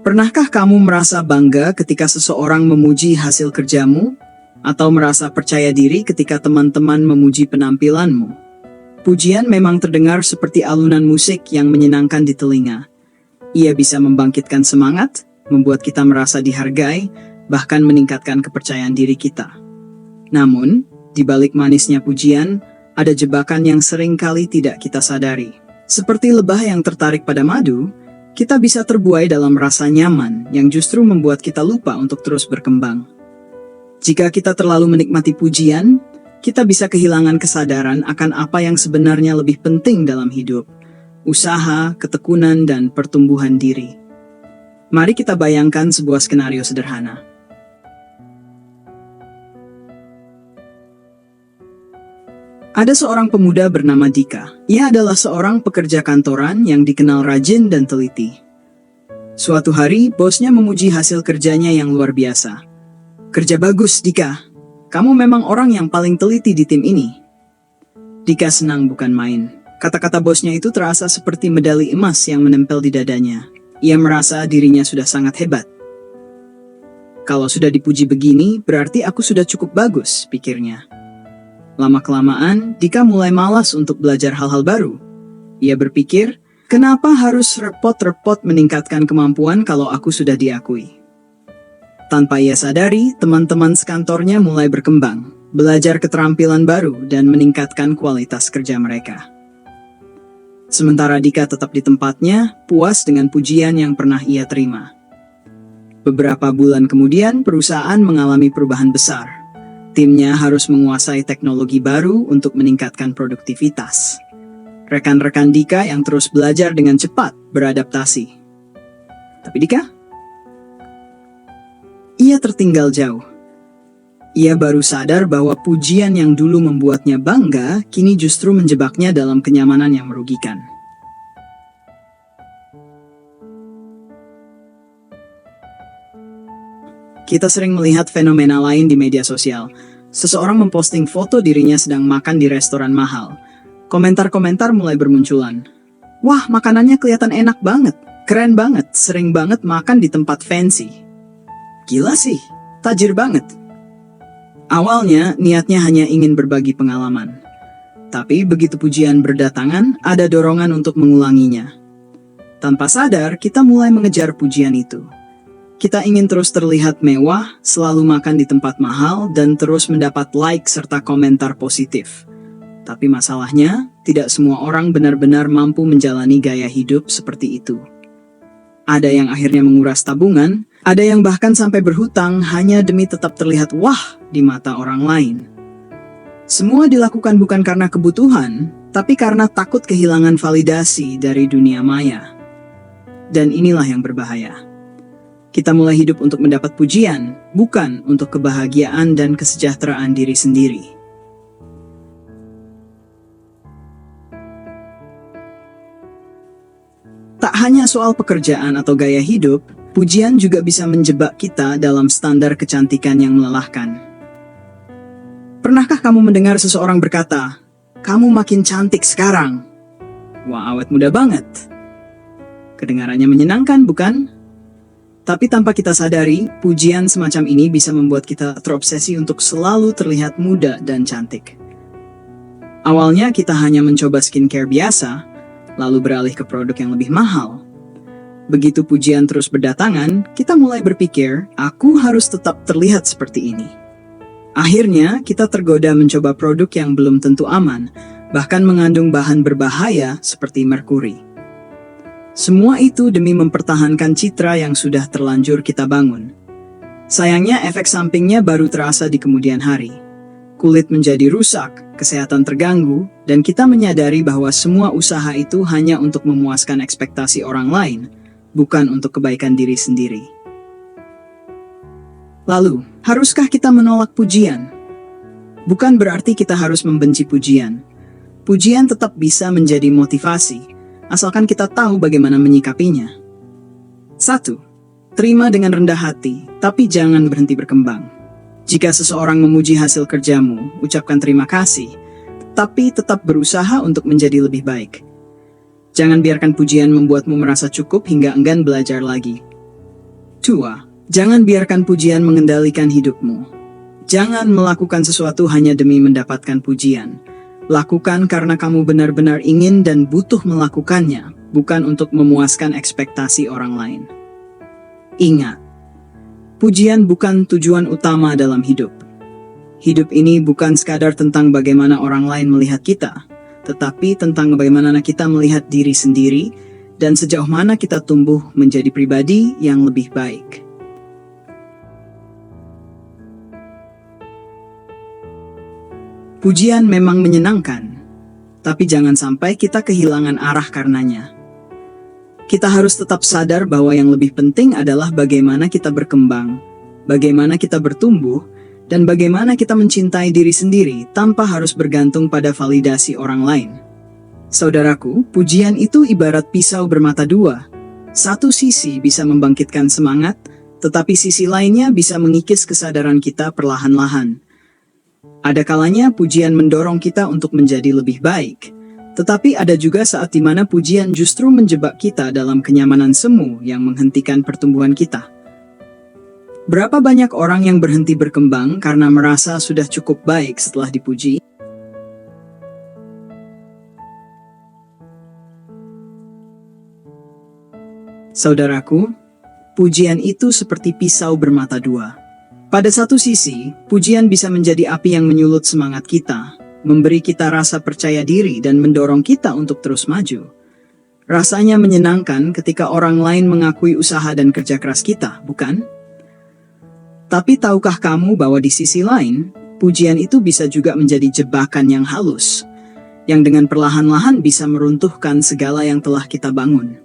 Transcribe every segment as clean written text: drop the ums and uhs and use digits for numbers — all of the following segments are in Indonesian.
Pernahkah kamu merasa bangga ketika seseorang memuji hasil kerjamu? Atau merasa percaya diri ketika teman-teman memuji penampilanmu? Pujian memang terdengar seperti alunan musik yang menyenangkan di telinga. Ia bisa membangkitkan semangat, membuat kita merasa dihargai, bahkan meningkatkan kepercayaan diri kita. Namun, di balik manisnya pujian, ada jebakan yang sering kali tidak kita sadari. Seperti lebah yang tertarik pada madu, kita bisa terbuai dalam rasa nyaman yang justru membuat kita lupa untuk terus berkembang. Jika kita terlalu menikmati pujian, kita bisa kehilangan kesadaran akan apa yang sebenarnya lebih penting dalam hidup: usaha, ketekunan, dan pertumbuhan diri. Mari kita bayangkan sebuah skenario sederhana. Ada seorang pemuda bernama Dika. Ia adalah seorang pekerja kantoran yang dikenal rajin dan teliti. Suatu hari, bosnya memuji hasil kerjanya yang luar biasa. "Kerja bagus, Dika. Kamu memang orang yang paling teliti di tim ini." Dika senang bukan main. Kata-kata bosnya itu terasa seperti medali emas yang menempel di dadanya. Ia merasa dirinya sudah sangat hebat. "Kalau sudah dipuji begini, berarti aku sudah cukup bagus," pikirnya. Lama-kelamaan, Dika mulai malas untuk belajar hal-hal baru. Ia berpikir, kenapa harus repot-repot meningkatkan kemampuan kalau aku sudah diakui? Tanpa ia sadari, teman-teman sekantornya mulai berkembang, belajar keterampilan baru, dan meningkatkan kualitas kerja mereka. Sementara Dika tetap di tempatnya, puas dengan pujian yang pernah ia terima. Beberapa bulan kemudian, perusahaan mengalami perubahan besar. Timnya harus menguasai teknologi baru untuk meningkatkan produktivitas. Rekan-rekan Dika yang terus belajar dengan cepat beradaptasi. Tapi Dika? Ia tertinggal jauh. Ia baru sadar bahwa pujian yang dulu membuatnya bangga, kini justru menjebaknya dalam kenyamanan yang merugikan. Kita sering melihat fenomena lain di media sosial. Seseorang memposting foto dirinya sedang makan di restoran mahal. Komentar-komentar mulai bermunculan. "Wah, makanannya kelihatan enak banget, keren banget, sering banget makan di tempat fancy. Gila sih, tajir banget." Awalnya, niatnya hanya ingin berbagi pengalaman. Tapi begitu pujian berdatangan, ada dorongan untuk mengulanginya. Tanpa sadar, kita mulai mengejar pujian itu. Kita ingin terus terlihat mewah, selalu makan di tempat mahal, dan terus mendapat like serta komentar positif. Tapi masalahnya, tidak semua orang benar-benar mampu menjalani gaya hidup seperti itu. Ada yang akhirnya menguras tabungan, ada yang bahkan sampai berhutang hanya demi tetap terlihat wah di mata orang lain. Semua dilakukan bukan karena kebutuhan, tapi karena takut kehilangan validasi dari dunia maya. Dan inilah yang berbahaya. Kita mulai hidup untuk mendapat pujian, bukan untuk kebahagiaan dan kesejahteraan diri sendiri. Tak hanya soal pekerjaan atau gaya hidup, pujian juga bisa menjebak kita dalam standar kecantikan yang melelahkan. Pernahkah kamu mendengar seseorang berkata, "Kamu makin cantik sekarang. Wah, awet muda banget." Kedengarannya menyenangkan, bukan? Tapi tanpa kita sadari, pujian semacam ini bisa membuat kita terobsesi untuk selalu terlihat muda dan cantik. Awalnya kita hanya mencoba skincare biasa, lalu beralih ke produk yang lebih mahal. Begitu pujian terus berdatangan, kita mulai berpikir, aku harus tetap terlihat seperti ini. Akhirnya, kita tergoda mencoba produk yang belum tentu aman, bahkan mengandung bahan berbahaya seperti merkuri. Semua itu demi mempertahankan citra yang sudah terlanjur kita bangun. Sayangnya efek sampingnya baru terasa di kemudian hari. Kulit menjadi rusak, kesehatan terganggu, dan kita menyadari bahwa semua usaha itu hanya untuk memuaskan ekspektasi orang lain, bukan untuk kebaikan diri sendiri. Lalu, haruskah kita menolak pujian? Bukan berarti kita harus membenci pujian. Pujian tetap bisa menjadi motivasi, asalkan kita tahu bagaimana menyikapinya. 1. Terima dengan rendah hati, tapi jangan berhenti berkembang. Jika seseorang memuji hasil kerjamu, ucapkan terima kasih, tapi tetap berusaha untuk menjadi lebih baik. Jangan biarkan pujian membuatmu merasa cukup hingga enggan belajar lagi. 2. Jangan biarkan pujian mengendalikan hidupmu. Jangan melakukan sesuatu hanya demi mendapatkan pujian. Lakukan karena kamu benar-benar ingin dan butuh melakukannya, bukan untuk memuaskan ekspektasi orang lain. Ingat, pujian bukan tujuan utama dalam hidup. Hidup ini bukan sekadar tentang bagaimana orang lain melihat kita, tetapi tentang bagaimana kita melihat diri sendiri dan sejauh mana kita tumbuh menjadi pribadi yang lebih baik. Pujian memang menyenangkan, tapi jangan sampai kita kehilangan arah karenanya. Kita harus tetap sadar bahwa yang lebih penting adalah bagaimana kita berkembang, bagaimana kita bertumbuh, dan bagaimana kita mencintai diri sendiri tanpa harus bergantung pada validasi orang lain. Saudaraku, pujian itu ibarat pisau bermata dua. Satu sisi bisa membangkitkan semangat, tetapi sisi lainnya bisa mengikis kesadaran kita perlahan-lahan. Ada kalanya pujian mendorong kita untuk menjadi lebih baik, tetapi ada juga saat di mana pujian justru menjebak kita dalam kenyamanan semu yang menghentikan pertumbuhan kita. Berapa banyak orang yang berhenti berkembang karena merasa sudah cukup baik setelah dipuji? Saudaraku, pujian itu seperti pisau bermata dua. Pada satu sisi, pujian bisa menjadi api yang menyulut semangat kita, memberi kita rasa percaya diri dan mendorong kita untuk terus maju. Rasanya menyenangkan ketika orang lain mengakui usaha dan kerja keras kita, bukan? Tapi tahukah kamu bahwa di sisi lain, pujian itu bisa juga menjadi jebakan yang halus, yang dengan perlahan-lahan bisa meruntuhkan segala yang telah kita bangun.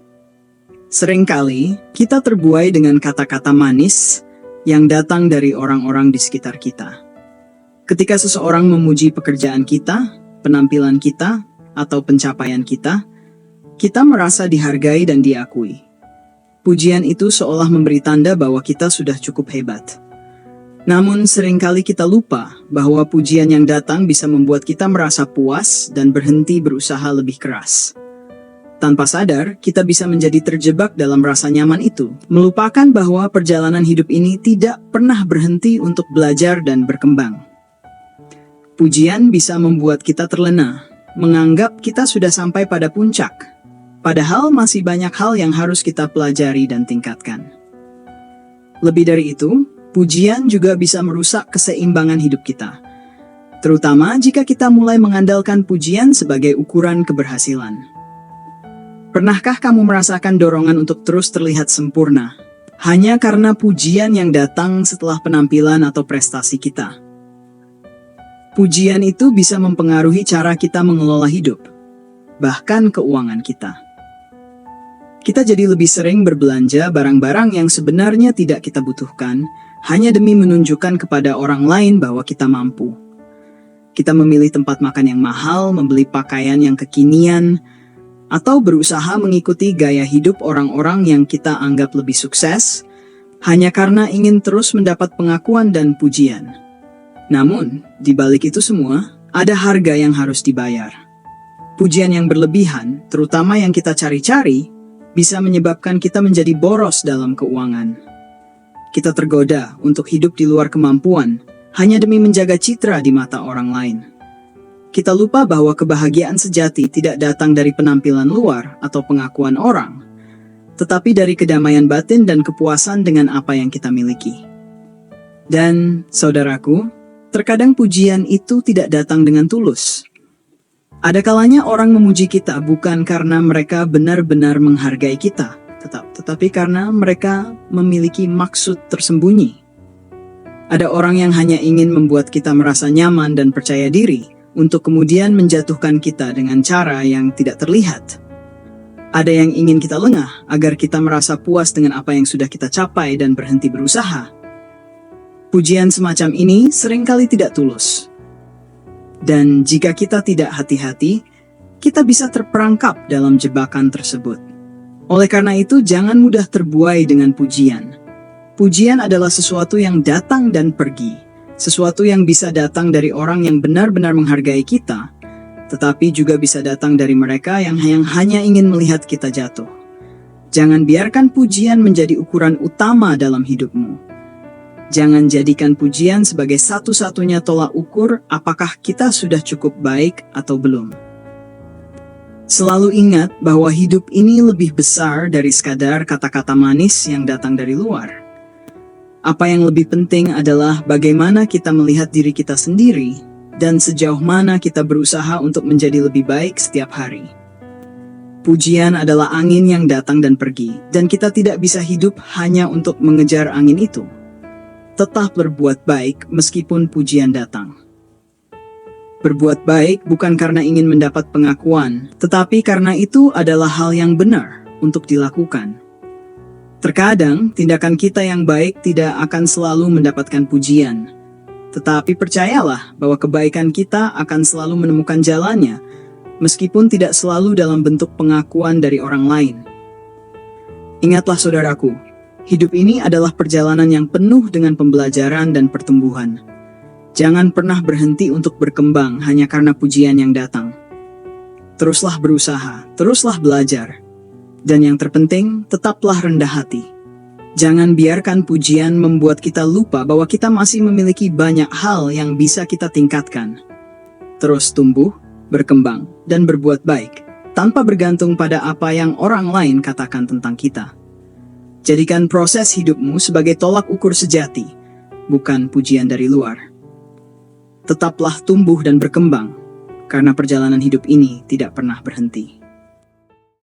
Seringkali, kita terbuai dengan kata-kata manis yang datang dari orang-orang di sekitar kita. Ketika seseorang memuji pekerjaan kita, penampilan kita, atau pencapaian kita, kita merasa dihargai dan diakui. Pujian itu seolah memberi tanda bahwa kita sudah cukup hebat. Namun seringkali kita lupa bahwa pujian yang datang bisa membuat kita merasa puas dan berhenti berusaha lebih keras. Tanpa sadar, kita bisa menjadi terjebak dalam rasa nyaman itu, melupakan bahwa perjalanan hidup ini tidak pernah berhenti untuk belajar dan berkembang. Pujian bisa membuat kita terlena, menganggap kita sudah sampai pada puncak, padahal masih banyak hal yang harus kita pelajari dan tingkatkan. Lebih dari itu, pujian juga bisa merusak keseimbangan hidup kita, terutama jika kita mulai mengandalkan pujian sebagai ukuran keberhasilan. Pernahkah kamu merasakan dorongan untuk terus terlihat sempurna, hanya karena pujian yang datang setelah penampilan atau prestasi kita? Pujian itu bisa mempengaruhi cara kita mengelola hidup, bahkan keuangan kita. Kita jadi lebih sering berbelanja barang-barang yang sebenarnya tidak kita butuhkan, hanya demi menunjukkan kepada orang lain bahwa kita mampu. Kita memilih tempat makan yang mahal, membeli pakaian yang kekinian, atau berusaha mengikuti gaya hidup orang-orang yang kita anggap lebih sukses, hanya karena ingin terus mendapat pengakuan dan pujian. Namun, di balik itu semua, ada harga yang harus dibayar. Pujian yang berlebihan, terutama yang kita cari-cari, bisa menyebabkan kita menjadi boros dalam keuangan. Kita tergoda untuk hidup di luar kemampuan, hanya demi menjaga citra di mata orang lain. Kita lupa bahwa kebahagiaan sejati tidak datang dari penampilan luar atau pengakuan orang, tetapi dari kedamaian batin dan kepuasan dengan apa yang kita miliki. Dan, saudaraku, terkadang pujian itu tidak datang dengan tulus. Ada kalanya orang memuji kita bukan karena mereka benar-benar menghargai kita, tetapi karena mereka memiliki maksud tersembunyi. Ada orang yang hanya ingin membuat kita merasa nyaman dan percaya diri, untuk kemudian menjatuhkan kita dengan cara yang tidak terlihat. Ada yang ingin kita lengah agar kita merasa puas dengan apa yang sudah kita capai dan berhenti berusaha. Pujian semacam ini seringkali tidak tulus. Dan jika kita tidak hati-hati, kita bisa terperangkap dalam jebakan tersebut. Oleh karena itu, jangan mudah terbuai dengan pujian. Pujian adalah sesuatu yang datang dan pergi. Sesuatu yang bisa datang dari orang yang benar-benar menghargai kita, tetapi juga bisa datang dari mereka yang hanya ingin melihat kita jatuh. Jangan biarkan pujian menjadi ukuran utama dalam hidupmu. Jangan jadikan pujian sebagai satu-satunya tolak ukur apakah kita sudah cukup baik atau belum. Selalu ingat bahwa hidup ini lebih besar dari sekadar kata-kata manis yang datang dari luar. Apa yang lebih penting adalah bagaimana kita melihat diri kita sendiri dan sejauh mana kita berusaha untuk menjadi lebih baik setiap hari. Pujian adalah angin yang datang dan pergi, dan kita tidak bisa hidup hanya untuk mengejar angin itu. Tetap berbuat baik meskipun pujian datang. Berbuat baik bukan karena ingin mendapat pengakuan, tetapi karena itu adalah hal yang benar untuk dilakukan. Terkadang, tindakan kita yang baik tidak akan selalu mendapatkan pujian. Tetapi percayalah bahwa kebaikan kita akan selalu menemukan jalannya, meskipun tidak selalu dalam bentuk pengakuan dari orang lain. Ingatlah saudaraku, hidup ini adalah perjalanan yang penuh dengan pembelajaran dan pertumbuhan. Jangan pernah berhenti untuk berkembang hanya karena pujian yang datang. Teruslah berusaha, teruslah belajar. Dan yang terpenting, tetaplah rendah hati. Jangan biarkan pujian membuat kita lupa bahwa kita masih memiliki banyak hal yang bisa kita tingkatkan. Terus tumbuh, berkembang, dan berbuat baik, tanpa bergantung pada apa yang orang lain katakan tentang kita. Jadikan proses hidupmu sebagai tolak ukur sejati, bukan pujian dari luar. Tetaplah tumbuh dan berkembang, karena perjalanan hidup ini tidak pernah berhenti.